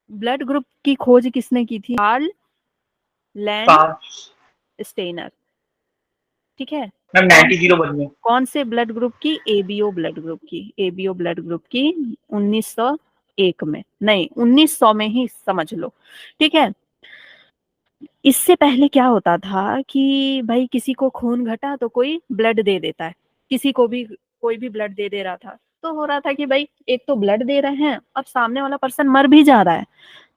Blood group की खोज किसने की थी? कार्ल लैंडस्टेनर, ठीक है। मैम 90 में। कौन से ब्लड ग्रुप की? एबीओ ब्लड ग्रुप की। एबीओ ब्लड ग्रुप की 1901 में, नहीं 1900 में ही समझ लो, ठीक है। इससे पहले क्या होता था कि भाई किसी को खून घटा तो कोई ब्लड दे देता है, किसी को भी कोई भी ब्लड दे दे रहा था। तो हो रहा था कि भाई एक तो ब्लड दे रहे हैं, अब सामने वाला पर्सन मर भी जा रहा है,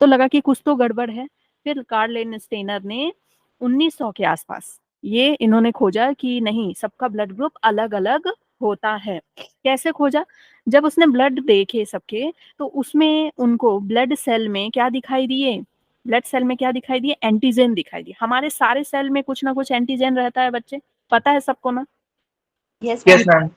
तो लगा कि कुछ तो गड़बड़ है। फिर कार्ल लेनस्टेनर ने 1900 के आसपास ये इन्होंने खोजा कि नहीं, सबका ब्लड ग्रुप अलग अलग होता है। कैसे खोजा? जब उसने ब्लड देखे सबके, तो उसमें उनको ब्लड सेल में क्या दिखाई दिए? ब्लड सेल में क्या दिखाई दिए? एंटीजन दिखाई दिए। हमारे सारे सेल में कुछ ना कुछ एंटीजन रहता है बच्चे, पता है सबको ना? Yes yes ma'am. Ma'am.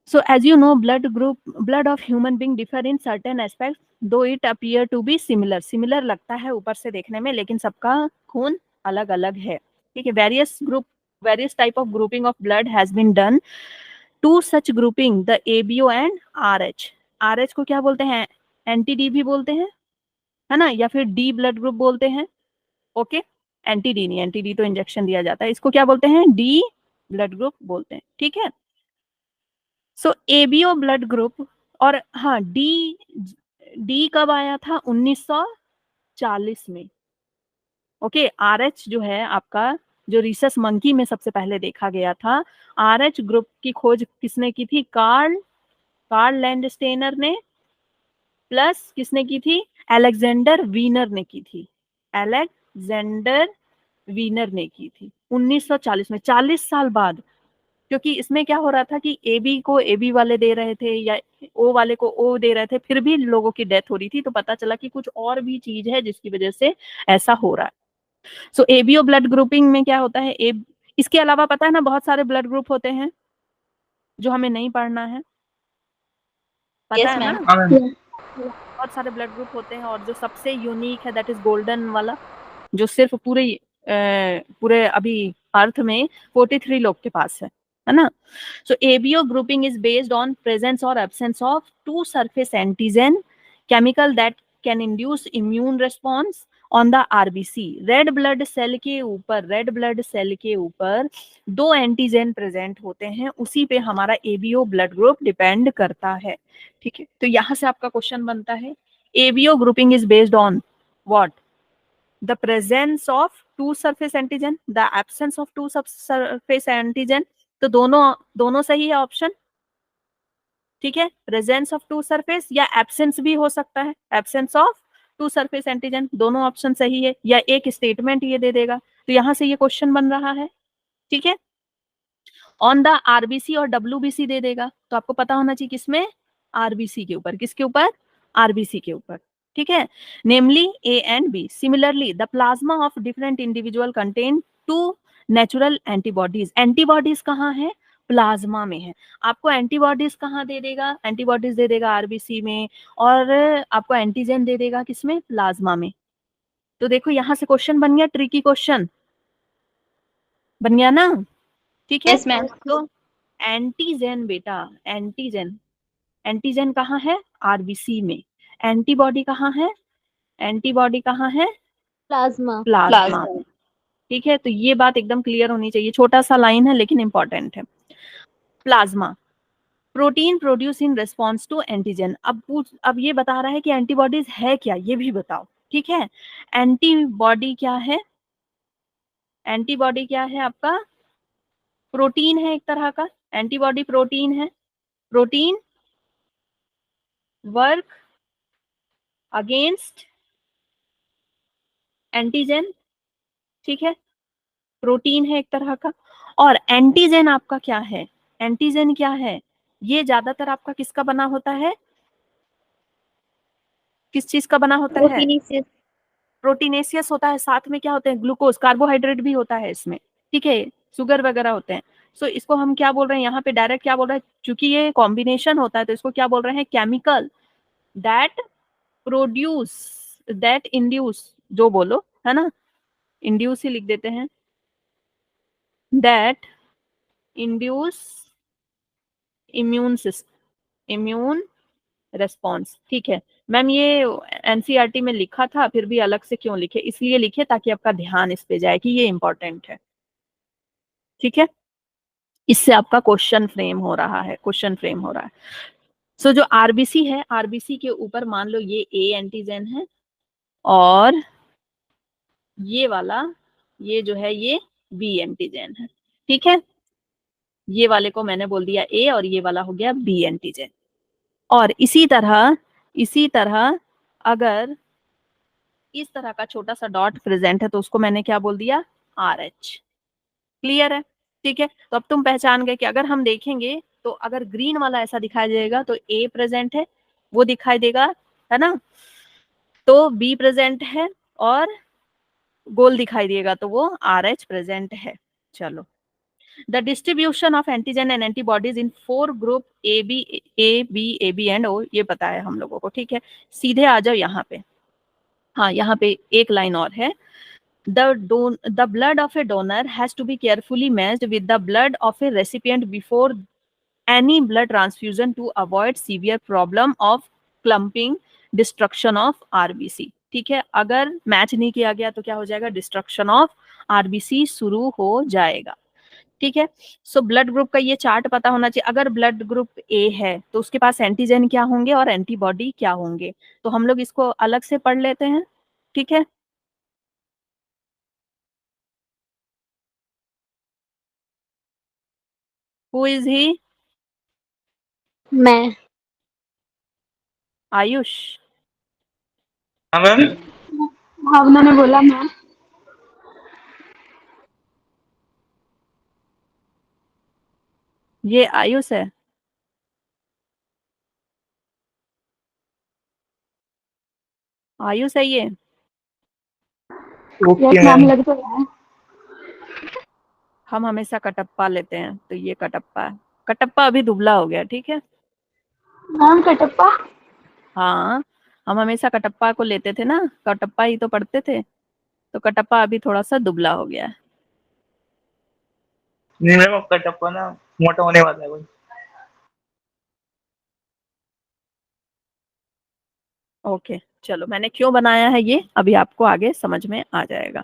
So as you know, blood of human being differ in certain aspects, though it appear to be similar. Similar लगता है ऊपर से देखने में, लेकिन सबका खून अलग अलग है, ठीक है। various type of grouping of blood has been done. To such grouping, the ABO and RH. RH को क्या बोलते हैं? एंटी डी भी बोलते हैं, है ना, या फिर डी ब्लड ग्रुप बोलते हैं। ओके, एंटी डी नहीं, एंटी डी तो इंजेक्शन दिया जाता है, इसको क्या बोलते हैं? डी ब्लड ग्रुप बोलते हैं, ठीक है। सो एबीओ ब्लड ग्रुप, और हाँ डी, डी कब आया था? 1940 में। ओके, आरएच जो है आपका, जो रिसस मंकी में सबसे पहले देखा गया था, आरएच ग्रुप की खोज किसने की थी? कार्ल लैंडस्टेनर ने, प्लस किसने की थी? अलेक्जेंडर वीनर ने की थी। अलेक्जेंडर वीनर ने की थी 1940 में, 40 साल बाद। क्योंकि इसमें क्या हो रहा था कि एबी को एबी वाले दे रहे थे या ओ वाले को ओ दे रहे थे, फिर भी लोगों की डेथ हो रही थी। तो पता चला कि कुछ और भी चीज है जिसकी वजह से ऐसा हो रहा है। सो एबीओ ब्लड ग्रुपिंग में क्या होता है? इसके अलावा पता है ना, बहुत सारे ब्लड ग्रुप होते हैं जो हमें नहीं पढ़ना है, पता यस है मैम। ना? हाँ मैम। बहुत सारे ब्लड ग्रुप होते हैं, और जो सबसे यूनिक है दैट इज गोल्डन वाला, जो सिर्फ पूरे अभी अर्थ में 43 लोग के पास है ना। So ABO grouping is based on presence और absence of two surface antigen chemical that can induce immune response on the RBC. Red blood cell के ऊपर दो एंटीजन प्रेजेंट होते हैं, उसी पे हमारा एबीओ ब्लड ग्रुप डिपेंड करता है, ठीक है। तो यहां से आपका क्वेश्चन बनता है, ABO grouping is based on what? The presence of two surface antigen, the absence of two surface antigen। तो दोनों दोनों सही है ऑप्शन, ठीक है। प्रेजेंस ऑफ टू सरफेस या एब्सेंस भी हो सकता है, absence of two surface antigen, दोनों ऑप्शन सही है, या एक स्टेटमेंट ये दे देगा। तो यहां से ये क्वेश्चन बन रहा है, ठीक है। ऑन द आरबीसी और डब्ल्यूबीसी दे देगा, तो आपको पता होना चाहिए किसमें? आरबीसी के ऊपर। किसके ऊपर? आरबीसी के ऊपर, ठीक है। Namely A and B. Similarly the plasma of different individual contain two natural antibodies. Antibodies कहाँ है? प्लाज्मा में है। आपको एंटीबॉडीज कहाँ दे देगा? एंटीबॉडीज दे देगा आरबीसी में, और आपको एंटीजन दे देगा किसमें? प्लाज्मा में। तो देखो यहां से क्वेश्चन बन गया, ट्रिकी क्वेश्चन बन गया ना, ठीक है। Yes ma'am. तो एंटीजन बेटा, एंटीजन, एंटीजन कहाँ है? आरबीसी में। एंटीबॉडी कहाँ है? एंटीबॉडी कहाँ है? प्लाज्मा। प्लाज्मा में, ठीक है। तो ये बात एकदम क्लियर होनी चाहिए, छोटा सा लाइन है लेकिन इंपॉर्टेंट है। Plasma, protein produce in response to antigen. अब ये बता रहा है कि एंटीबॉडीज है क्या, ये भी बताओ, ठीक है। एंटीबॉडी क्या है? एंटीबॉडी क्या है आपका? प्रोटीन है एक तरह का, एंटीबॉडी प्रोटीन है। प्रोटीन वर्क अगेंस्ट एंटीजन, ठीक है। प्रोटीन है एक तरह का। और एंटीजन आपका क्या है? एंटीजन क्या है? ये ज्यादातर आपका किसका बना होता है? किस चीज का बना होता है? प्रोटीनेसियस। प्रोटीनेसियस होता है, साथ में क्या होते हैं? ग्लूकोज, कार्बोहाइड्रेट भी होता है इसमें, ठीक है। शुगर वगैरह होते हैं। सो इसको हम क्या बोल रहे हैं यहाँ पे? डायरेक्ट क्या बोल रहे हैं? चूंकि ये कॉम्बिनेशन होता है तो इसको क्या बोल रहे हैं? Chemical that produce, that induce, जो बोलो, है ना, इंड्यूस ही लिख देते हैं, that induce immune system, immune response. ठीक है मैम, ये एनसीईआरटी में लिखा था, फिर भी अलग से क्यों लिखे? इसलिए लिखे ताकि आपका ध्यान इस पे जाए कि ये इंपॉर्टेंट है। ठीक है, इससे आपका क्वेश्चन फ्रेम हो रहा है, क्वेश्चन फ्रेम हो रहा है। सो जो आरबीसी है, आरबीसी के ऊपर मान लो ये ए एंटीजन है, और ये वाला, ये जो है ये बी एंटीजन है। ठीक है, ये वाले को मैंने बोल दिया ए, और ये वाला हो गया बी एंटीजन। और इसी तरह अगर इस तरह का छोटा सा डॉट प्रेजेंट है तो उसको मैंने क्या बोल दिया? R H. क्लियर है? ठीक है, तो अब तुम पहचान गए कि अगर हम देखेंगे तो अगर ग्रीन वाला ऐसा दिखाई देगा तो ए प्रेजेंट है, वो दिखाई देगा, है ना? तो बी प्रेजेंट है, और गोल दिखाई देगा तो वो आर एच प्रेजेंट है। चलो, the distribution of antigen and antibodies in 4 group A B and O, ये पता है हम लोगों को। ठीक है, सीधे आ जाओ यहाँ पे। हाँ, यहाँ पे एक लाइन और है। The blood of a donor has to be carefully matched with the blood of a recipient before any blood transfusion to avoid severe problem of clumping, destruction of RBC। ठीक है, अगर मैच नहीं किया गया तो क्या हो जाएगा? डिस्ट्रक्शन ऑफ आरबीसी शुरू हो जाएगा। ठीक है, सो ब्लड ग्रुप का ये चार्ट पता होना चाहिए। अगर ब्लड ग्रुप ए है तो उसके पास एंटीजन क्या होंगे और एंटीबॉडी क्या होंगे, तो हम लोग इसको अलग से पढ़ लेते हैं। ठीक है, हु इज ही? मैं। आयुष? हाँ मैम। भावना ने बोला मैम। ये आयुष है? आयुष है ये? Okay ma'am. लग तो रहा है। हम हमेशा कटप्पा लेते हैं, तो ये कटप्पा है। कटप्पा अभी दुबला हो गया। ठीक है, मैम कटप्पा। हाँ, हम हमेशा कटप्पा को लेते थे ना, कटप्पा ही तो पढ़ते थे, तो कटप्पा अभी थोड़ा सा दुबला हो गया है। नहीं मैम, आपका टप्पा ना मोटा होने वाला है। ओके, चलो, मैंने क्यों बनाया है ये अभी आपको आगे समझ में आ जाएगा।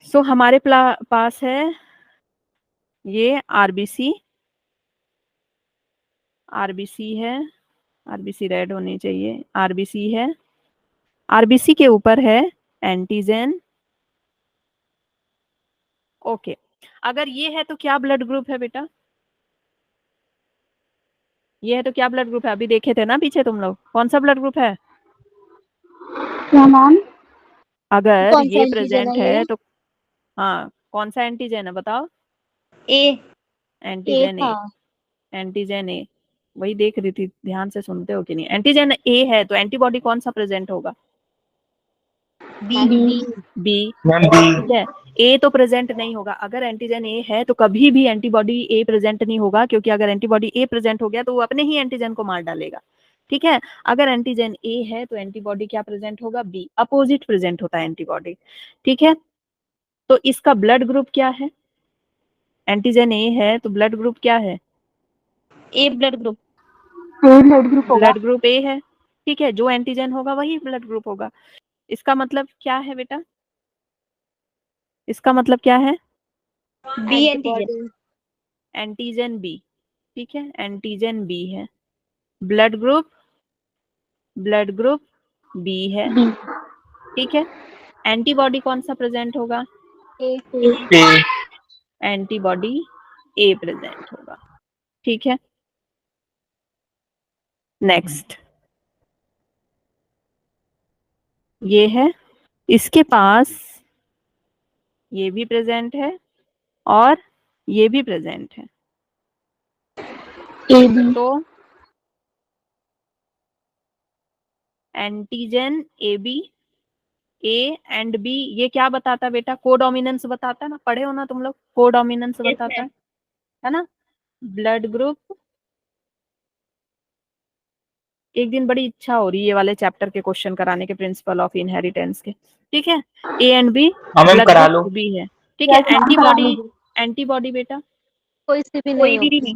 सो हमारे पास है ये आरबीसी, आरबीसी है, आरबीसी रेड होनी चाहिए, आरबीसी है, आरबीसी के ऊपर है एंटीजन। ओके, अगर ये है तो क्या ब्लड ग्रुप है बेटा? ये है तो क्या ब्लड ग्रुप है? अभी देखे थे ना पीछे तुम लोग, कौन सा ब्लड ग्रुप है? क्या मैम? अगर कौन सा ये एंटीजन प्रेजेंट है है ये? तो हाँ, कौन सा एंटीजन है बताओ? ए। एंटीजन ए, एंटीजन ए, वही देख रही थी, ध्यान से सुनते हो कि नहीं? एंटीजन ए है तो एंटीबॉडी कौन सा प्रेजेंट होगा? बी। बी। Ma'am B. ठीक है, ए तो प्रेजेंट नहीं होगा। अगर एंटीजन ए है तो कभी भी एंटीबॉडी ए प्रेजेंट नहीं होगा, क्योंकि अगर एंटीबॉडी ए प्रेजेंट हो गया तो वो अपने ही एंटीजन को मार डालेगा। ठीक है, अगर एंटीजन ए है तो एंटीबॉडी क्या प्रेजेंट होगा? बी, अपोजिट प्रेजेंट होता है एंटीबॉडी। ठीक है, तो इसका ब्लड ग्रुप क्या है? एंटीजन ए है तो ब्लड ग्रुप क्या है? ए ब्लड ग्रुप। ए ब्लड ग्रुप होगा। ब्लड ग्रुप ए है। ठीक है, जो एंटीजन होगा वही ब्लड ग्रुप होगा। इसका मतलब क्या है बेटा? इसका मतलब क्या है? B antigen. Antigen B. ठीक है, एंटीजन बी है, ब्लड ग्रुप बी है। बी। ठीक है, एंटीबॉडी कौन सा प्रेजेंट होगा? ए। ए। एंटीबॉडी ए प्रेजेंट होगा। ठीक है, नेक्स्ट ये है, इसके पास ये भी प्रेजेंट है और ये भी प्रेजेंट है। A B. तो antigen A B, A and B, ये क्या बताता बेटा? कोडोमिनेंस बताता ना, पढ़े हो ना तुम लोग, कोडोमिनेंस बताता है ना। ब्लड ग्रुप, एक दिन बड़ी इच्छा हो रही है ये वाले चैप्टर के क्वेश्चन कराने के, प्रिंसिपल ऑफ इनहेरिटेंस के। ठीक है, ए एंड बी, हाँ मैम, ब्लड करा लो। ग्रुप बी है। ठीक है, एंटीबॉडी, एंटीबॉडी बेटा कोई सी भी नहीं होगी।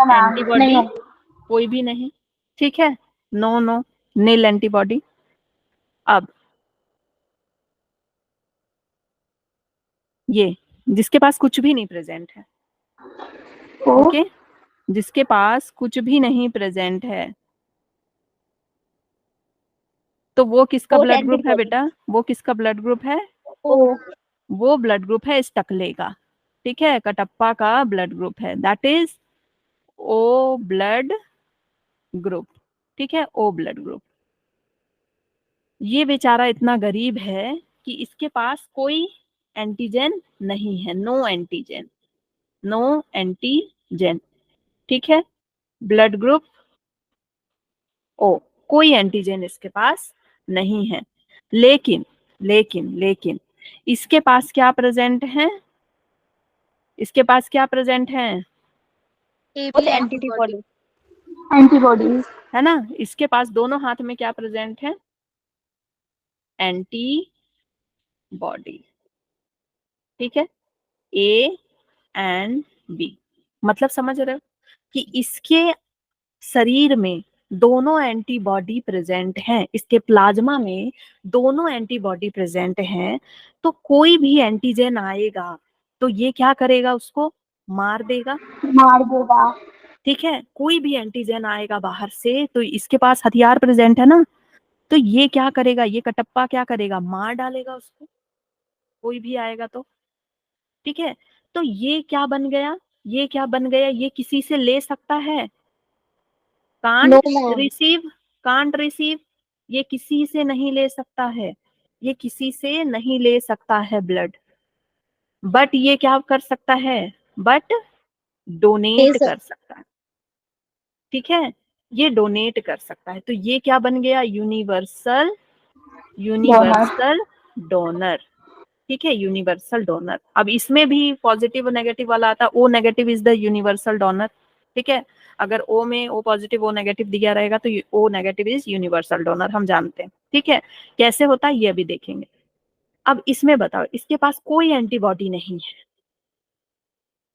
एंटीबॉडी कोई भी नहीं। ठीक है, नो नो, नील एंटीबॉडी। अब ये जिसके पास कुछ भी नहीं प्रेजेंट है, O ओके, जिसके पास कुछ भी नहीं प्रेजेंट है, तो वो किसका O ब्लड ग्रुप है antibody बेटा? वो किसका ब्लड ग्रुप है? O वो ब्लड ग्रुप है स्टकले का, ठीक है, कटप्पा का ब्लड ग्रुप है, that is O blood group, ठीक है, ओ ब्लड ग्रुप। ये बेचारा इतना गरीब है कि इसके पास कोई एंटीजन नहीं है, नो एंटीजन, नो एंटीजन, ठीक है, ब्लड ग्रुप ओ, कोई एंटीजन इसके पास नहीं है। लेकिन लेकिन लेकिन इसके पास क्या प्रेजेंट है? इसके पास क्या प्रेजेंट है? full antibody antibodies है ना, इसके पास दोनों हाथ में क्या प्रेजेंट है? एंटी बॉडी, ठीक है, ए एंड बी। मतलब समझ रहे हो कि इसके शरीर में दोनों एंटीबॉडी प्रेजेंट हैं, इसके प्लाज्मा में दोनों एंटीबॉडी प्रेजेंट हैं, तो कोई भी एंटीजन आएगा तो ये क्या करेगा? उसको मार देगा, मार देगा ठीक है, कोई भी एंटीजन आएगा बाहर से तो इसके पास हथियार प्रेजेंट है ना, तो ये क्या करेगा? ये कटप्पा क्या करेगा? मार डालेगा उसको, कोई भी आएगा तो, ठीक है। तो ये क्या बन गया? ये क्या बन गया? ये किसी से ले सकता है? No can't ma'am receive, can't receive, ये किसी से नहीं ले सकता है, ये किसी से नहीं ले सकता है ब्लड, बट ये क्या कर सकता है? बट डोनेट कर सकता है, ठीक है, ये डोनेट कर सकता है। तो ये क्या बन गया? यूनिवर्सल, डोनर यूनिवर्सल डोनर, ठीक है, यूनिवर्सल डोनर। अब इसमें भी पॉजिटिव और नेगेटिव वाला आता है, O negative is the universal donor, ठीक है, अगर ओ में ओ पॉजिटिव ओ नेगेटिव दिया रहेगा तो O negative is universal donor, हम जानते हैं, ठीक है। कैसे होता है ये भी देखेंगे। अब इसमें बताओ, इसके पास कोई एंटीबॉडी नहीं है,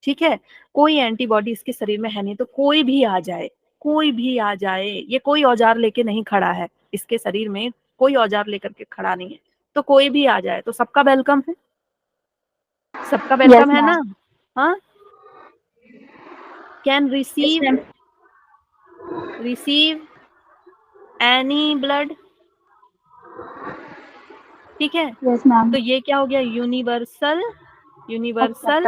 ठीक है, कोई एंटीबॉडी इसके शरीर में है नहीं, तो कोई भी आ जाए, कोई भी आ जाए, ये कोई औजार लेके नहीं खड़ा है, इसके शरीर में कोई औजार लेकर के खड़ा नहीं है, तो कोई भी आ जाए तो सबका वेलकम है, सबका यस वेलकम है मैम ना? हाँ, can yes receive, ma'am receive any blood, ठीक है, यस मैम तो ये क्या हो गया? Universal, universal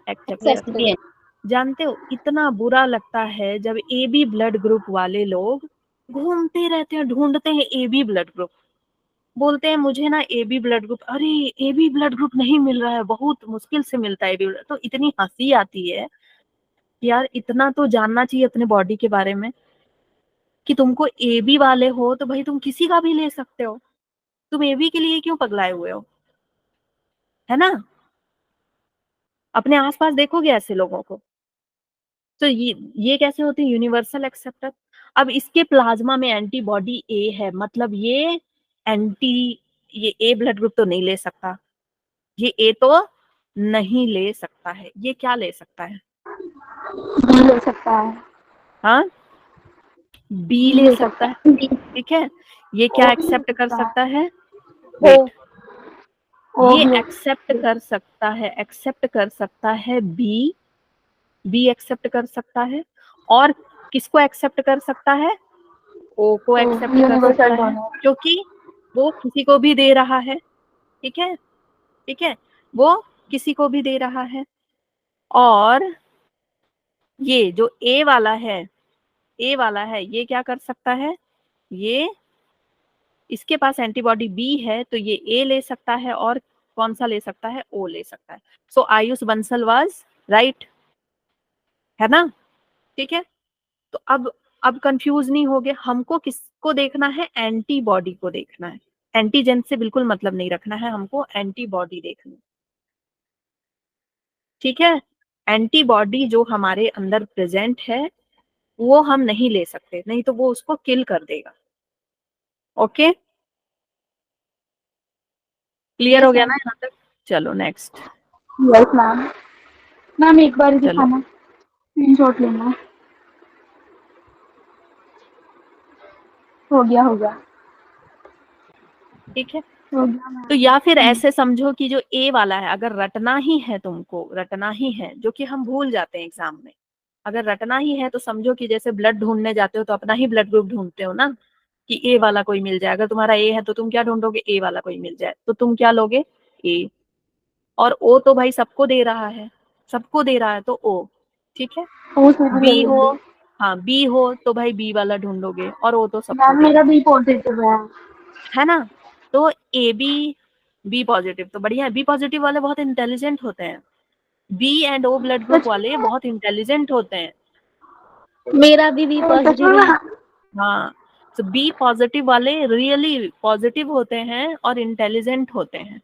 acceptor. एक्सेप्टेड जानते हो इतना बुरा लगता है जब ए बी ब्लड ग्रुप वाले लोग घूमते रहते हैं, ढूंढते हैं ए बी ब्लड ग्रुप, बोलते हैं मुझे ना ए बी ब्लड ग्रुप, अरे ए बी ब्लड ग्रुप नहीं मिल रहा है, बहुत मुश्किल से मिलता है ए बी ब्लड, तो इतनी हंसी आती है यार, इतना तो जानना चाहिए अपने बॉडी के बारे में कि तुमको ए बी वाले हो तो भाई तुम किसी का भी ले सकते हो, तुम ए बी के लिए क्यों पगलाए हुए हो, है ना? अपने आसपास देखोगे ऐसे लोगों को, तो ये कैसे होते हैं? Universal acceptor. अब इसके प्लाज्मा में एंटीबॉडी ए है, मतलब ये एंटी, ये ए ब्लड ग्रुप तो नहीं ले सकता, ये ए तो नहीं ले सकता है, ये क्या ले सकता है? बी ले सकता है हाँ, बी बी ले ले सकता सकता है, है बी ठीक है, ये ओ क्या भी ले एक्सेप्ट कर सकता सकता है? है वेट, ओ ये भी एक्सेप्ट कर सकता है, एक्सेप्ट कर सकता है बी, बी एक्सेप्ट कर सकता है, और किसको एक्सेप्ट कर सकता है? ओ को ओ एक्सेप्ट कर सकता यूनिवर्सल है, डोनर क्योंकि वो किसी को भी दे रहा है, ठीक है, ठीक है, वो किसी को भी दे रहा है। और ये जो ए वाला है, ए वाला है, ये क्या कर सकता है? ये, इसके पास एंटीबॉडी बी है तो ये ए ले सकता है, और कौन सा ले सकता है? ओ ले सकता है। सो आयुष बंसल वाज राइट, है ना, ठीक है। तो अब कंफ्यूज नहीं हो गए, हमको किसको देखना है? एंटीबॉडी को देखना है, एंटीजन से बिल्कुल मतलब नहीं रखना है, हमको एंटीबॉडी देखनी है, ठीक है। एंटीबॉडी जो हमारे अंदर प्रेजेंट है वो हम नहीं ले सकते, नहीं तो वो उसको किल कर देगा, ओके, क्लियर हो यस गया मैम ना यहाँ तक? चलो नेक्स्ट, यस मैम मैम एक बार ही चलो दिखाना स्क्रीनशॉट लेना हो गया ठीक है। हो गया तो या फिर ऐसे समझो कि जो ए वाला है, अगर रटना ही है तुमको, रटना ही है, जो कि हम भूल जाते हैं एग्जाम में, अगर रटना ही है तो समझो कि जैसे ब्लड ढूंढने जाते हो तो अपना ही ब्लड ग्रुप ढूंढते हो ना, कि ए वाला कोई मिल जाए। अगर तुम्हारा ए है तो तुम क्या ढूंढोगे, ए वाला कोई मिल जाए, तो तुम क्या लोगे, ए। और ओ तो भाई सबको दे रहा है, सबको दे रहा है तो ओ, ठीक है। ओ से भी ले बी हो, लेंगे। हाँ बी हो तो भाई बी वाला ढूंढोगे, और ओ तो सबको मैम दे मेरा रहा बी पॉजिटिव है ना। तो ए बी पॉजिटिव तो बढ़िया है, बी पॉजिटिव वाले बहुत इंटेलिजेंट होते हैं, B and O blood group वाले बहुत इंटेलिजेंट होते हैं। मेरा भी बी पॉजिटिव है। हाँ, तो बी पॉजिटिव वाले रियली पॉजिटिव होते हैं और इंटेलिजेंट होते हैं।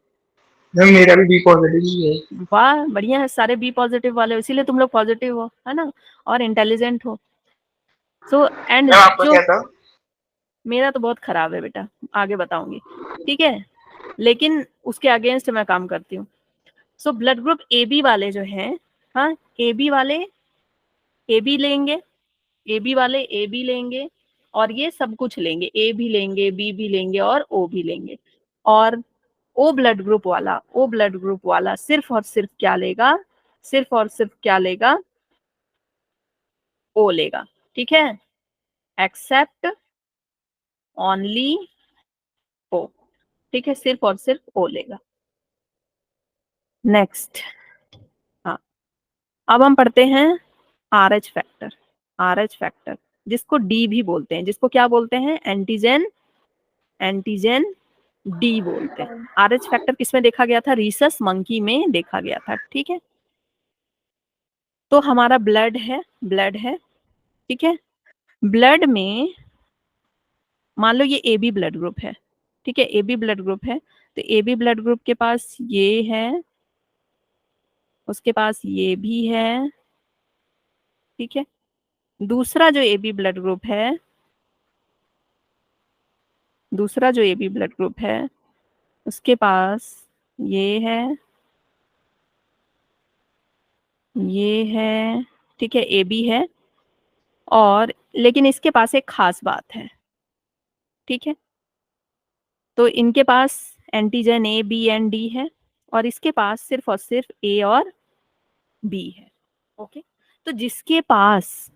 मैम मेरा भी बी पॉजिटिव ही है। वाह बढ़िया है, सारे बी पॉजिटिव वाले, इसीलिए तुम लोग पॉजिटिव हो, है ना, और इंटेलिजेंट हो। सो एंड मैम आपका जो क्या था? मेरा तो बहुत खराब है बेटा, आगे बताऊंगी, ठीक है, लेकिन उसके अगेंस्ट मैं काम करती हूँ। So blood group A B वाले जो हैं, हाँ ए बी वाले ए बी लेंगे, ए बी वाले ए बी लेंगे, और ये सब कुछ लेंगे, ए भी लेंगे, बी भी लेंगे, और ओ भी लेंगे। और ओ ब्लड ग्रुप वाला, ओ ब्लड ग्रुप वाला सिर्फ और सिर्फ क्या लेगा, सिर्फ और सिर्फ क्या लेगा, ओ लेगा, ठीक है, एक्सेप्ट ओनली ओ, ठीक है, सिर्फ और सिर्फ ओ लेगा। नेक्स्ट, हाँ अब हम पढ़ते हैं are H factor, are H factor जिसको डी भी बोलते हैं, जिसको क्या बोलते हैं, एंटीजन, एंटीजन डी बोलते हैं। आर एच फैक्टर किसमें देखा गया था, रीसस मंकी में देखा गया था, ठीक है। तो हमारा ब्लड है, ब्लड है, ठीक है, ब्लड में मान लो ये ए बी ब्लड ग्रुप है, ठीक है, ए बी ब्लड ग्रुप है, तो ए बी ब्लड ग्रुप के पास ये है, उसके पास ये भी है, ठीक है। दूसरा जो ए बी ब्लड ग्रुप है, दूसरा जो ए बी ब्लड ग्रुप है, उसके पास ये है, ये है, ठीक है, ए बी है, और लेकिन इसके पास एक खास बात है, ठीक है। तो इनके पास antigen A B and D है, और इसके पास सिर्फ और सिर्फ ए और बी है, ओके। तो जिसके पास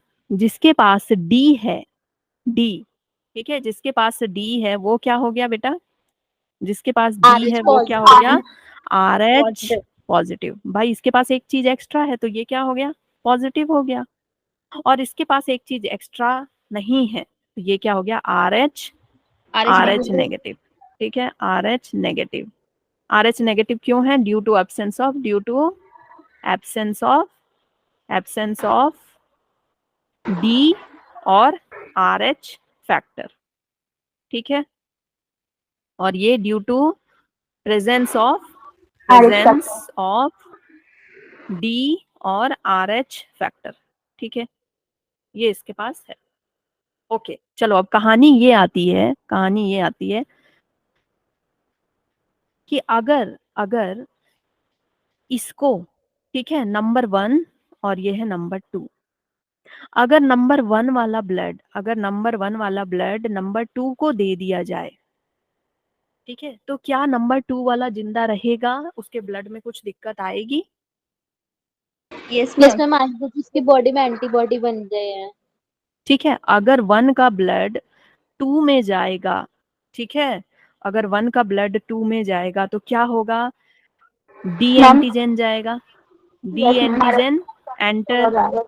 डी है, डी, ठीक है, जिसके पास डी है वो क्या हो गया बेटा, जिसके पास डी है वो क्या हो गया, आर एच पॉजिटिव। भाई इसके पास एक चीज एक्स्ट्रा है तो ये क्या हो गया, पॉजिटिव हो गया, और इसके पास एक चीज एक्स्ट्रा नहीं है तो ये क्या हो गया, आर एच नेगेटिव, ठीक है, R H negative. R H negative क्यों है, due to absence of, due to absence of, absence of D और आर एच फैक्टर, ठीक है, और ये due to presence of D और आर एच फैक्टर, ठीक है, ये इसके पास है, ओके। चलो अब कहानी ये आती है, कहानी ये आती है कि अगर अगर इसको, ठीक है, नंबर 1 और ये है नंबर 2, अगर नंबर 1 वाला ब्लड, अगर नंबर 1 वाला ब्लड नंबर 2 को दे दिया जाए, ठीक है, तो क्या नंबर 2 वाला जिंदा रहेगा, उसके ब्लड में कुछ दिक्कत आएगी, यस मैम, उसकी बॉडी में एंटीबॉडी बन गए हैं। ठीक है। अगर 1 का ब्लड 2 में जाएगा, ठीक है, अगर 1 का ब्लड 2 में जाएगा तो क्या होगा, डी एंटीजन जाएगा, डी एंटीजन एंटर,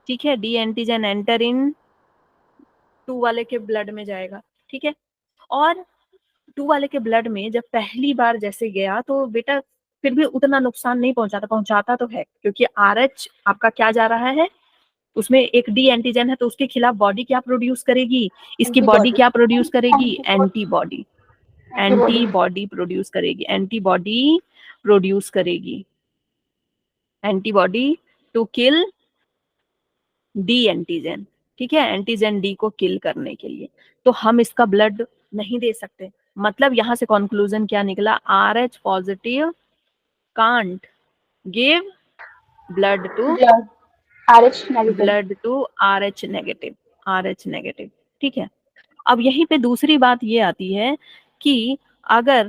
ठीक है, डी एंटीजन एंटर इन 2 वाले के ब्लड में जाएगा, ठीक है। और 2 वाले के ब्लड में जब पहली बार जैसे गया तो बेटा फिर भी उतना नुकसान नहीं पहुंचाता, पहुंचाता तो है, क्योंकि आरएच आपका क्या जा रहा है, उसमें एक डी एंटीजन है तो उसके खिलाफ बॉडी क्या प्रोड्यूस करेगी, इसकी बॉडी क्या प्रोड्यूस करेगी, एंटीबॉडी, एंटीबॉडी प्रोड्यूस करेगी, एंटीबॉडी प्रोड्यूस करेगी, antibody to kill the antigen, ठीक है, एंटीजन डी को किल करने के लिए। तो हम इसका ब्लड नहीं दे सकते, मतलब यहां से कंक्लूजन क्या निकला, R H positive can't give blood to R H negative, blood to R H negative, R H negative, ठीक है। अब यहीं पे दूसरी बात ये आती है कि अगर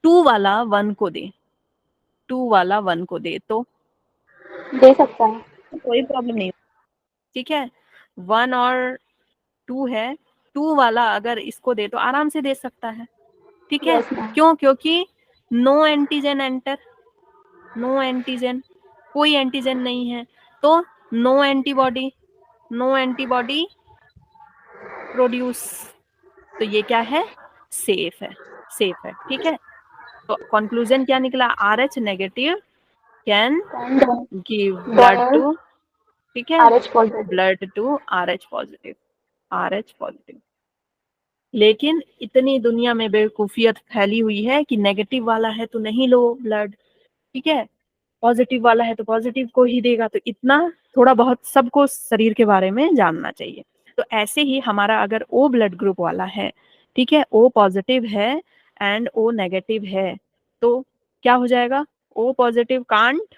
2 वाला 1 को दे, 2 वाला 1 को दे तो दे सकता है। कोई प्रॉब्लम नहीं, ठीक है। 1 और 2 है, 2 वाला अगर इसको दे तो आराम से दे सकता है, ठीक है। Yes ma'am. क्यों? क्योंकि no antigen enter, no antigen, कोई एंटीजन नहीं है, तो no antibody, no antibody produce, तो ये क्या है? सेफ है, सेफ है, ठीक है। तो कंक्लूजन क्या निकला? RH negative can give blood donor to, ठीक है, RH positive. Blood to RH positive, RH positive. लेकिन इतनी दुनिया में बेवकूफियत फैली हुई है कि नेगेटिव वाला है तो नहीं लो ब्लड, ठीक है, पॉजिटिव वाला है तो पॉजिटिव को ही देगा। तो इतना थोड़ा बहुत सबको शरीर के बारे में जानना चाहिए। तो ऐसे ही हमारा अगर O ब्लड ग्रुप वाला है, ठीक है, O पॉजिटिव है एंड O नेगेटिव है, तो क्या हो जाएगा? O positive can't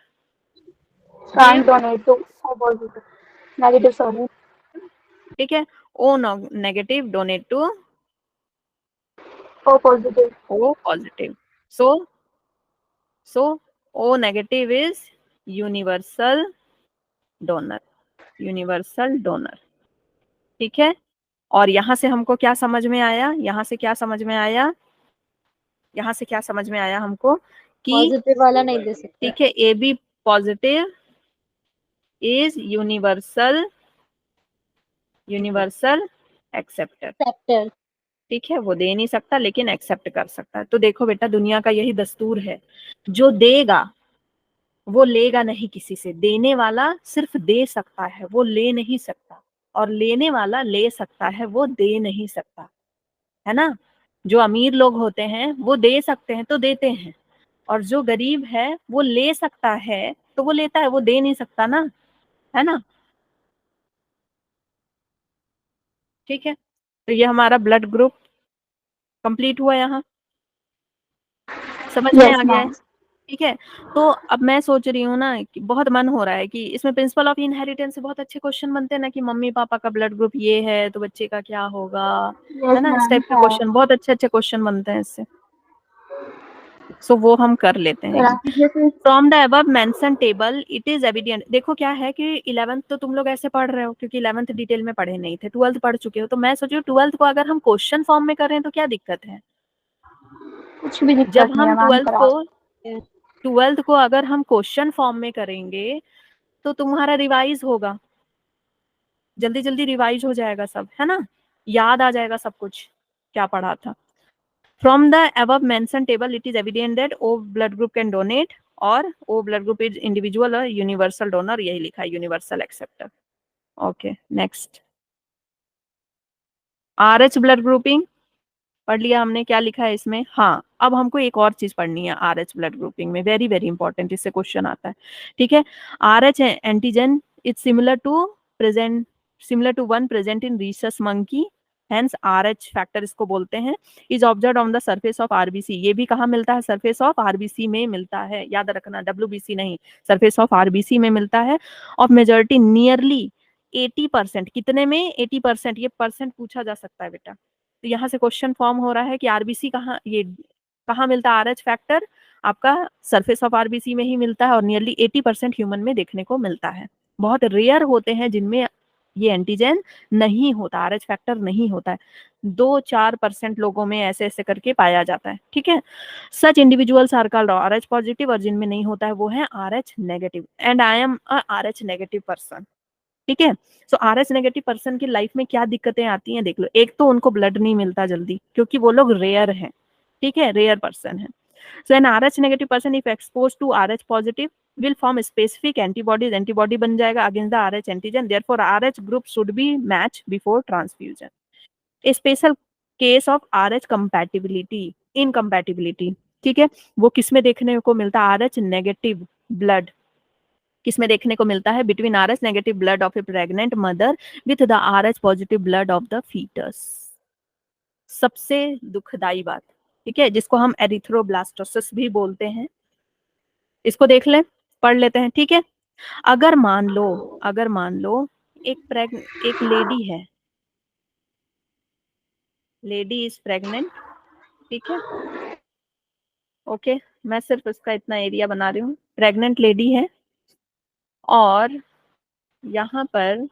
can't donate to O positive, negative sorry, ठीक है, O negative donate to O positive. O positive. So O negative is universal donor, universal donor, ठीक है। और यहां से हमको क्या समझ में आया? यहां से क्या समझ में आया? यहां से क्या समझ में आया हमको कि पॉजिटिव वाला नहीं दे सकता। ठीक है, AB positive is universal, universal acceptor, acceptor. ठीक है, वो दे नहीं सकता लेकिन एक्सेप्ट कर सकता है। तो देखो बेटा, दुनिया का यही दस्तूर है, जो देगा वो लेगा नहीं किसी से, देने वाला सिर्फ दे सकता है, वो ले नहीं सकता, और लेने वाला ले सकता है, वो दे नहीं सकता, है ना। जो अमीर लोग होते हैं वो दे सकते हैं तो देते हैं, और जो गरीब है वो ले सकता है तो वो लेता है, वो दे नहीं सकता ना, है ना, ठीक है। तो ये हमारा ब्लड ग्रुप कंप्लीट हुआ, यहाँ समझ में यस आ गया है, मैम। ठीक है। तो अब मैं सोच रही हूँ ना कि बहुत मन हो रहा है कि इसमें प्रिंसिपल ऑफ इनहेरिटेंस से बहुत अच्छे क्वेश्चन बनते हैं ना, कि मम्मी पापा का ब्लड ग्रुप ये है तो बच्चे का क्या होगा, है यस ना, इस मैम टाइप के है। क्वेश्चन, बहुत अच्छे अच्छे क्वेश्चन बनते हैं इससे। सो वो हम कर लेते हैं। जैसे from the above mention table it is evident, देखो क्या है कि 11th तो तुम लोग ऐसे पढ़ रहे हो क्योंकि 11th डिटेल में पढ़े नहीं थे, 12th पढ़ चुके हो, तो मैं सोच रही हूँ 12th को अगर हम क्वेश्चन फॉर्म में कर रहे हैं तो क्या दिक्कत है? कुछ भी जब दिक्कत नहीं हम है मैम, करा सकते हैं। 12th को अगर हम क्वेश्चन फॉर्म में करेंगे तो तुम्हारा रिवाइज होगा, जल्दी जल्दी रिवाइज हो जाएगा सब, है ना, याद आ जाएगा सब कुछ क्या पढ़ा था। From the above mentioned table it is evident that O blood group can donate और O blood group is individual और universal donor, यही लिखा है universal acceptor। Okay next, RH blood grouping पढ़ लिया हमने, क्या लिखा है इसमें? हाँ, अब हमको एक और चीज पढ़नी है RH ब्लड ग्रुपिंग में, वेरी वेरी इंपॉर्टेंट, इससे क्वेश्चन आता है, ठीक है। RH antigen is similar to one present in rhesus monkey, hence RH factor इसको बोलते हैं, is observed on the surface of RBC, ये भी कहाँ मिलता है? सरफेस ऑफ RBC में मिलता है, याद रखना, WBC नहीं, सरफेस ऑफ RBC में मिलता है। ऑफ मेजोरिटी नियरली 80%, कितने में? 80%, ये परसेंट पूछा जा सकता है बेटा। तो यहाँ से क्वेश्चन फॉर्म हो रहा है कि आरबीसी कहाँ, ये कहाँ मिलता है? RH फैक्टर आपका सरफेस ऑफ आरबीसी में ही मिलता है, और नियरली 80% ह्यूमन में देखने को मिलता है। बहुत रेयर होते हैं जिनमें ये एंटीजन नहीं होता, RH फैक्टर नहीं होता है, 2-4% लोगों में ऐसे ऐसे करके पाया जाता है, ठीक है। Such individuals are called RH positive, और जिनमें नहीं होता है वो है RH negative, and I am a RH negative person, ठीक है। सो RH नेगेटिव पर्सन की लाइफ में क्या दिक्कतें आती हैं देख लो। एक तो उनको ब्लड नहीं मिलता जल्दी क्योंकि वो लोग रेयर हैं, ठीक है, रेयर पर्सन है। So an RH negative person if expose to RH positive will form specific antibodies, antibody बन जाएगा against the RH antigen, therefore RH group should be match before transfusion. A special case of RH compatibility, incompatibility, ठीक है, वो किसमें देखने को मिलता है? RH नेगेटिव ब्लड किसमें देखने को मिलता है? Between RH negative blood of a pregnant mother with the RH positive blood of the foetus. सबसे दुखदाई बात, ठीक है, जिसको हम एरिथ्रोब्लास्टोसिस भी बोलते हैं, इसको देख लें, पढ़ लेते हैं, ठीक है। अगर मान लो एक लेडी है, लेडी इज प्रेग्नेंट, ठीक है, ओके, मैं सिर्फ इसका इतना एरिया बना रही हूँ, प्रेग्नेंट लेडी है और यहाँ पर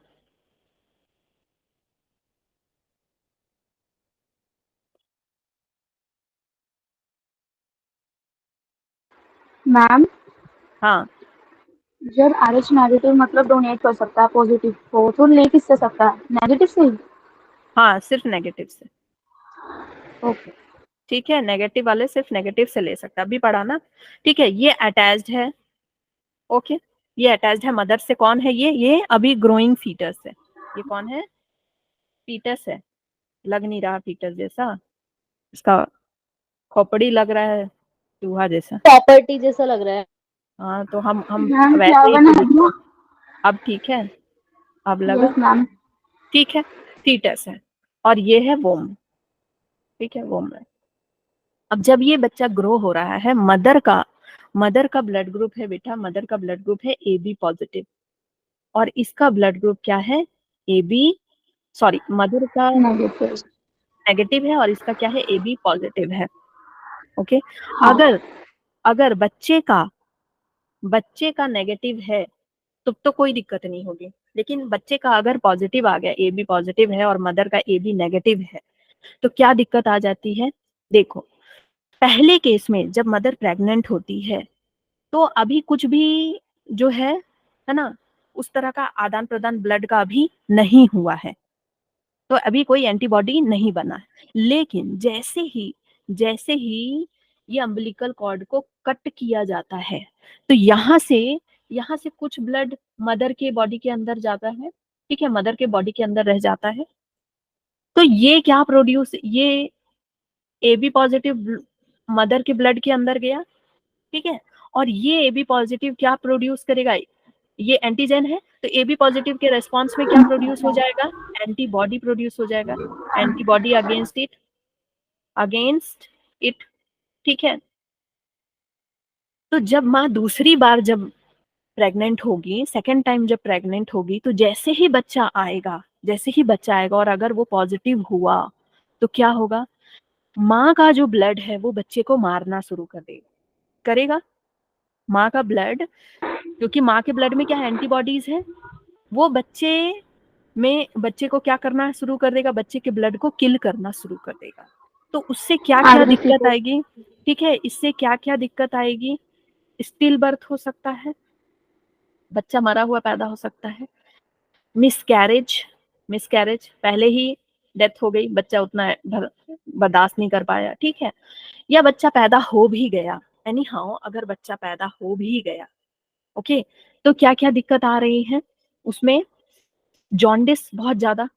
मैम हाँ जब RH नेगेटिव मतलब डोनेट कर सकता है पॉजिटिव को, तो ले किससे सकता है, नेगेटिव से ही? हाँ सिर्फ नेगेटिव से, ओके ठीक है, नेगेटिव वाले सिर्फ नेगेटिव से ले सकता है, अभी पढ़ा ना, ठीक है। ये अटैच्ड है, ओके, ये अटैच्ड है मदर से, कौन है ये अभी ग्रोइंग फीटस है, ये कौन है, फीटस है, लग नहीं रहा फीटस जैसा, इसका खोपड़ी लग रहा है चूहा जैसा, प्रॉपर्टी जैसा लग रहा है। हाँ तो हम मैम क्या वैसे ही बना बोलते दिया? हैं। अब ठीक है, अब लगा, यस मैम। ठीक है, फीटस है और ये है वोम, ठीक है, वोम है। अब जब ये बच्चा ग्रो हो रहा है, मदर का ब्लड ग्रुप है बेटा, मदर का ब्लड ग्रुप है AB पॉजिटिव और इसका ब्लड ग्रुप क्या है, AB, सॉरी, मदर का नेगेटिव। नेगेटिव है और इसका क्या है, AB पॉजिटिव है, ओके। हाँ अगर अगर बच्चे का नेगेटिव है तो कोई दिक्कत नहीं होगी, लेकिन बच्चे का अगर पॉजिटिव आ गया, AB पॉजिटिव है और मदर का AB नेगेटिव है, तो क्या दिक्कत आ जाती है, देखो, पहले केस में जब मदर प्रेग्नेंट होती है तो अभी कुछ भी जो है ना, उस तरह का आदान प्रदान ब्लड का अभी नहीं हुआ है, तो अभी कोई एंटीबॉडी नहीं बना है। लेकिन जैसे ही ये अम्बिलिकल कॉर्ड को कट किया जाता है, तो यहाँ से कुछ ब्लड मदर के बॉडी के अंदर जाता है, ठीक है, मदर के बॉडी के अंदर रह जाता है, तो ये क्या प्रोड्यूस, ये AB पॉजिटिव मदर के ब्लड के अंदर गया, ठीक है, और ये AB पॉजिटिव क्या प्रोड्यूस करेगा, ये एंटीजन है, तो AB पॉजिटिव के रेस्पॉन्स में क्या प्रोड्यूस हो जाएगा, एंटीबॉडी प्रोड्यूस हो जाएगा, एंटीबॉडी अगेंस्ट इट, ठीक है। तो जब माँ दूसरी बार जब प्रेग्नेंट होगी, सेकेंड टाइम जब प्रेग्नेंट होगी, तो जैसे ही बच्चा आएगा और अगर वो पॉजिटिव हुआ तो क्या होगा, माँ का जो ब्लड है वो बच्चे को मारना शुरू करेगा, माँ का ब्लड, क्योंकि माँ के ब्लड में क्या है, एंटीबॉडीज है, वो बच्चे को क्या करना शुरू कर देगा, बच्चे के ब्लड को किल करना शुरू कर देगा। तो उससे क्या क्या RBC दिक्कत को। आएगी, ठीक है, इससे क्या क्या दिक्कत आएगी, स्टिल बर्थ हो सकता है, बच्चा मरा हुआ पैदा हो सकता है, मिसकैरेज पहले ही डेथ हो गई, बच्चा उतना बर्दाश्त नहीं कर पाया, ठीक है, या बच्चा पैदा हो भी गया, एनी हाउ अगर बच्चा पैदा हो भी गया, ओके, तो क्या क्या दिक्कत आ रही है उसमें, जॉन्डिस, बहुत ज्यादा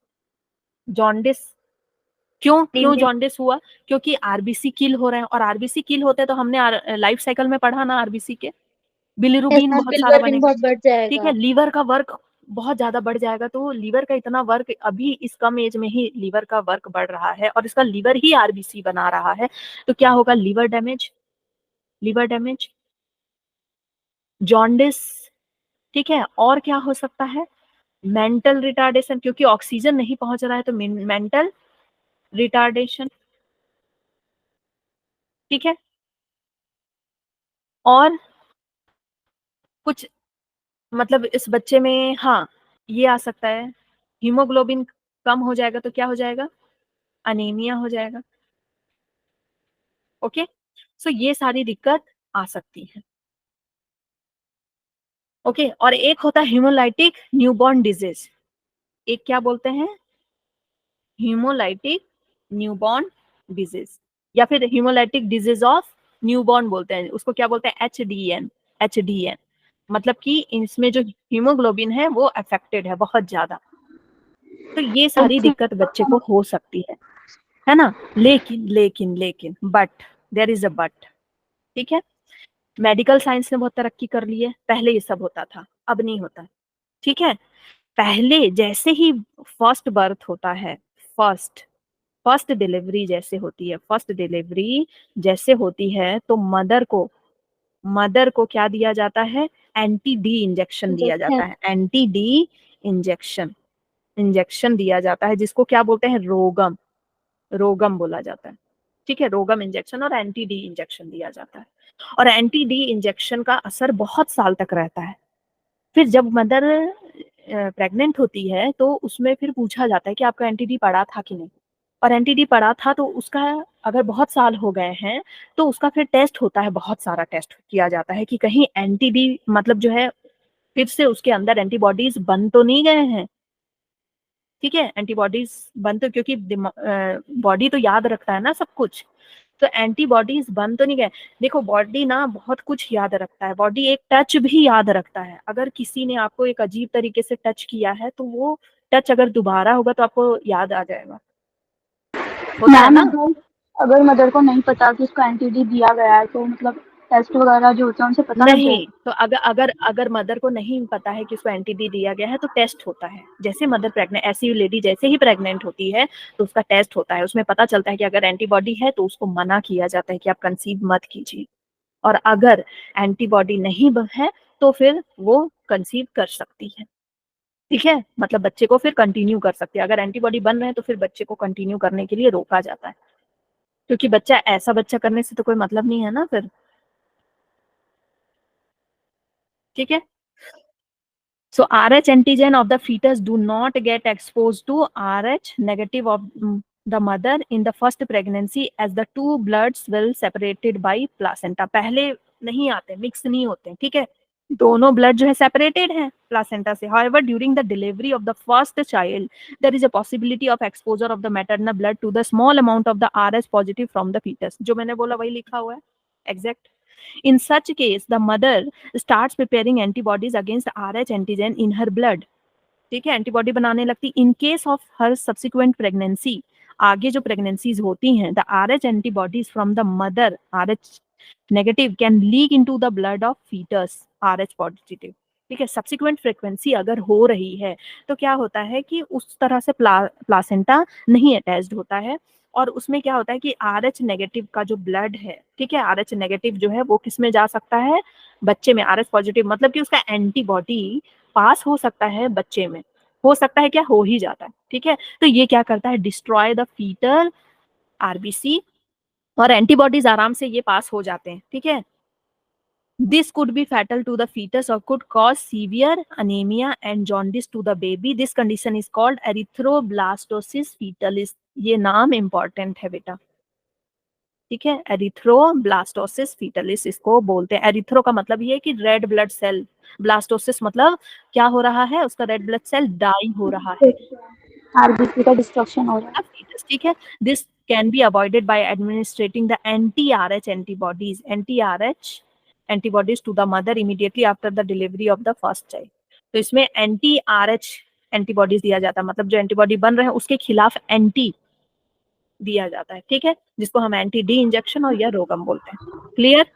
जॉन्डिस, क्यों Anemia। जॉन्डिस हुआ, क्योंकि आरबीसी किल हो रहे हैं, और आरबीसी किल होते हैं तो हमने लाइफ साइकिल में पढ़ा ना, आरबीसी के यस बिलिरुबिन मैम, बहुत सारा बिलिरुबिन बनेगा, बहुत बढ़ ठीक जाएगा। है, लीवर का वर्क बहुत ज्यादा बढ़ जाएगा, तो लीवर का इतना वर्क अभी इस कम एज में ही लीवर का वर्क बढ़ रहा है और इसका लीवर ही आरबीसी बना रहा है, तो क्या होगा, लीवर डैमेज, जॉन्डिस, ठीक है, और क्या हो सकता है, मेंटल रिटार्डेशन, क्योंकि ऑक्सीजन नहीं पहुंच रहा है तो मेंटल रिटार्डेशन, ठीक है, और कुछ मतलब इस बच्चे में, हाँ, ये आ सकता है, हीमोग्लोबिन कम हो जाएगा तो क्या हो जाएगा, अनीमिया हो जाएगा, ओके, सो ये सारी दिक्कत आ सकती है, ओके। और एक होता है हीमोलाइटिक न्यूबॉर्न डिजीज, एक क्या बोलते हैं, हीमोलाइटिक न्यूबॉर्न डिजीज, या फिर हीमोलाइटिक डिजीज ऑफ न्यूबॉर्न बोलते हैं उसको, क्या बोलते हैं, एचडीएन, मतलब कि इसमें जो हीमोग्लोबिन है वो अफेक्टेड है बहुत ज्यादा, तो ये सारी अच्छा दिक्कत बच्चे को हो सकती है ना, लेकिन but, there is a but, ठीक है, मेडिकल साइंस ने बहुत तरक्की कर ली है, पहले ये सब होता था, अब नहीं होता, ठीक है, पहले जैसे ही फर्स्ट बर्थ होता है, फर्स्ट फर्स्ट डिलीवरी जैसे होती है, तो मदर को क्या दिया जाता है, एंटी डी इंजेक्शन दिया इंजेक्शन। जाता है, एंटी डी इंजेक्शन दिया जाता है, जिसको क्या बोलते हैं, रोगम, रोगम बोला जाता है, ठीक है। रोगम इंजेक्शन और एंटी डी इंजेक्शन दिया जाता है, और एंटी डी इंजेक्शन का असर बहुत साल तक रहता है। फिर जब मदर प्रेग्नेंट होती है तो उसमें फिर पूछा जाता है कि आपका एंटी डी पड़ा था कि नहीं, और एंटी डी पड़ा था तो उसका अगर बहुत साल हो गए हैं तो उसका फिर टेस्ट होता है, बहुत सारा टेस्ट किया जाता है कि कहीं एंटी डी मतलब जो है फिर से उसके अंदर एंटीबॉडीज बन तो नहीं गए हैं, ठीक है। एंटीबॉडीज बन तो, क्योंकि बॉडी तो याद रखता है ना सब कुछ, तो एंटीबॉडीज बन तो नहीं गए। देखो बॉडी ना बहुत कुछ याद रखता है, बॉडी एक टच भी याद रखता है। अगर किसी ने आपको एक अजीब तरीके से टच किया है तो वो टच अगर दोबारा होगा तो आपको याद आ जाएगा, होता है मैम ना। अगर मदर को नहीं पता कि उसको एंटीडी दिया गया है तो मतलब टेस्ट वगैरह जो होते हैं उनसे पता लग नहीं, जाएगा? तो अगर मदर को नहीं पता है कि उसको एंटीडी दिया गया है तो टेस्ट होता है। जैसे मदर प्रेग्नेंट, ऐसी लेडी जैसे ही प्रेग्नेंट होती है तो उसका टेस्ट होता है, उसमें पता चलता है कि अगर एंटीबॉडी है तो उसको मना किया जाता है कि आप कंसीव मत कीजिए, और अगर एंटीबॉडी नहीं है तो फिर वो कंसीव कर सकती है, ठीक है। मतलब बच्चे को फिर कंटिन्यू कर सकती है। अगर एंटीबॉडी बन रहे हैं तो फिर बच्चे को कंटिन्यू करने के लिए रोका जाता है, क्योंकि बच्चा ऐसा बच्चा करने से तो कोई मतलब नहीं है ना फिर, ठीक है। So Rh antigen of the fetus do not get exposed to Rh negative of the mother in the first pregnancy, as the two bloods will separated by placenta. पहले नहीं आते, मिक्स नहीं होते, ठीक है। दोनों ब्लड जो है सेपरेटेड है प्लासेंटा से। However, during the delivery of the first child, there is a possibility of exposure of the maternal blood to the small amount of the Rh positive from the fetus. जो मैंने बोला वही लिखा हुआ है, exact. In such case, the mother starts preparing antibodies against Rh antigen in her blood, ठीक है, antibody बनाने लगती। In case of her subsequent pregnancy, आगे जो प्रेगनेंसीज होती हैं, the Rh antibodies from the mother Rh negative can leak into the blood of foetus Rh positive, ठीक है। सब्सिक्वेंट फ्रीक्वेंसी अगर हो रही है तो क्या होता है कि उस तरह से प्लासेंटा नहीं अटैच्ड होता है, और उसमें क्या होता है कि Rh नेगेटिव का जो ब्लड है, ठीक है, Rh नेगेटिव जो है वो किस में जा सकता है, बच्चे में। Rh पॉजिटिव मतलब कि उसका एंटीबॉडी पास हो सकता है बच्चे में, हो सकता है क्या, हो ही जाता है, ठीक है। तो ये क्या करता है, डिस्ट्रॉय द फीटल आरबीसी, और एंटीबॉडीज आराम से ये पास हो जाते हैं, ठीक है। This could be fatal to the fetus or could cause severe anemia and jaundice to the baby. This condition is called erythroblastosis fetalis. ये नाम important है बेटा, ठीक है। एरिथ्रोब्लास्टोसिस फीटलिस इसको बोलते हैं। एरिथ्रो का मतलब ये है कि रेड ब्लड सेल, ब्लास्टोसिस मतलब क्या हो रहा है, उसका रेड ब्लड सेल डाई हो रहा है, आरबीसी का डिस्ट्रक्शन हो रहा है। fetus, ठीक है। This can be avoided by administrating the anti-Rh antibodies to the mother immediately after the delivery of the first child. तो इसमें anti-Rh एंटीबॉडीज दिया जाता है, मतलब जो एंटीबॉडी बन रहे हैं उसके खिलाफ एंटी दिया जाता है, ठीक है, जिसको हम एंटी डी इंजेक्शन और या रोगम बोलते हैं। क्लियर?